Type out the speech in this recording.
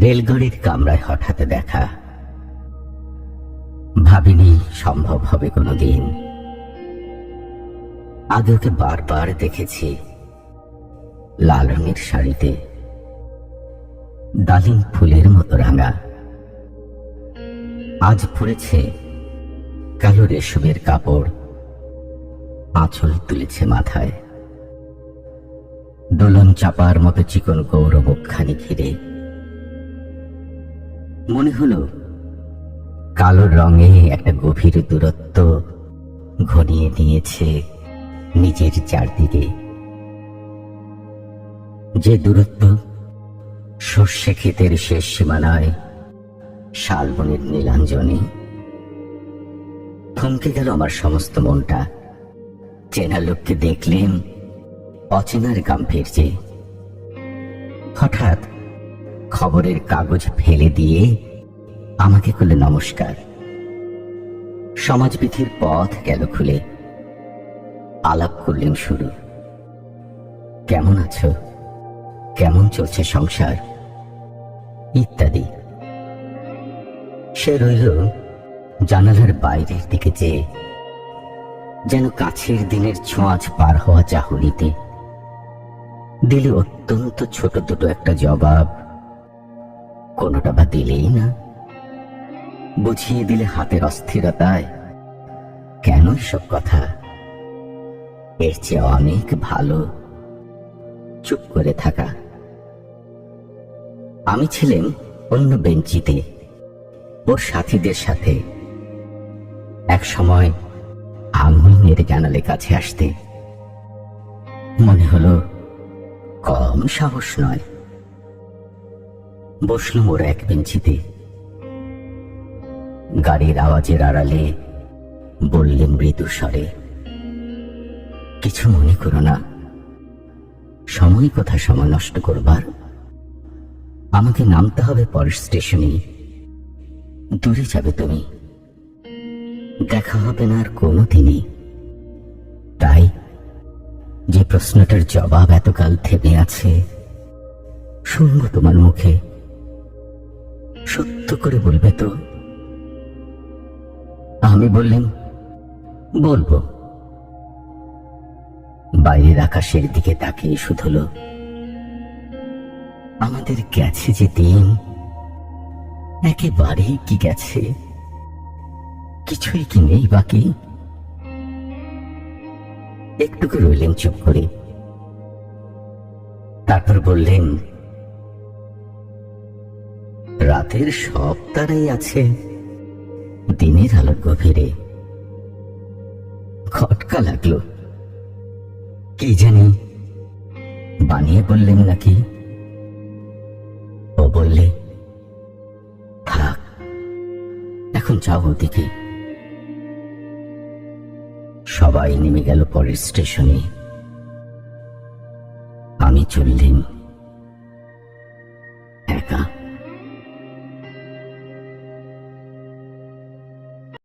রেলগাড়ির কামরায় হঠাৎ দেখা। ভাবিনি সম্ভব হবে কোনোদিন। আগে ওকে বারবার দেখেছি লাল রঙের শাড়িতে, ডালিম ফুলের মতো রাঙা। আজ পরেছে কালো রেশমের কাপড়, আঁচল তুলেছে মাথায়, দোলন চাপার মতো চিকন গৌরবখানি ঘিরে। মনে হলো কালো রঙে একটা গভীর দূরত্ব ঘনিয়ে নিয়েছে নিজের চারদিকে, যে দূরত্ব সর্ষে ক্ষেতের শেষ সীমানায় শালবনের নীলাঞ্জনে। থমকে গেল আমার সমস্ত মনটা। চেনা লোককে দেখলেন অচেনার গাম্ভীর্যে। হঠাৎ খবরের কাগজ ফেলে দিয়ে আমাকে করলে নমস্কার। সমাজবিধির পথ গেল খুলে। আলাপ করলেন শুরু। কেমন আছো, কেমন চলছে সংসার ইত্যাদি। সে রইল জানালার বাইরের দিকে চেয়ে, যেন কাছের দিনের ছোঁয়াচ পার হওয়া চাহনিতে। দিলে অত্যন্ত ছোট দুটো একটা জবাব, কোনোটা বা দিলেই না। বুঝিয়ে দিলে হাতের অস্থিরতায়, কেন এসব কথা, এর চেয়ে অনেক ভালো চুপ করে থাকা। আমি ছিলাম অন্য বেঞ্চিতে ওর সাথীদের সাথে। এক সময় আঙুল নেড়ে জানালে কাছে আসতে। মনে হলো কম সাহস নয়। বসলাম ওরা এক বেঞ্চিতে। গাড়ির আওয়াজের আড়ালে বললেন মৃদু স্বরে, কিছু মনে করো না, সময় কথা সময় নষ্ট করবার। আমাকে নামতে হবে পরের স্টেশনে। দূরে যাবে তুমি, দেখা হবে না আর কোনোদিনই। তাই যে প্রশ্নটার জবাব এতকাল থেমে আছে, শুনবো তোমার মুখে। সত্য করে বলবে তো? আমি বললেন, বলবো। বাইরের আকাশের দিকে তাকিয়ে শুধল, আমাদের গেছে যে দিন, একেবারেই কি গেছে, কিছুই কি নেই বাকি। একটুকু রইলেন চুপ করে, তারপর বললেন, রাতের সব তারাই আছে দিনের আলোর গভীরে। খটকা লাগলো। কি জানি বানিয়ে বললেন নাকি। ও বললে, থাক, এখন যাও ওদিকে। সবাই নেমে গেল পরের স্টেশনে। আমি চললেন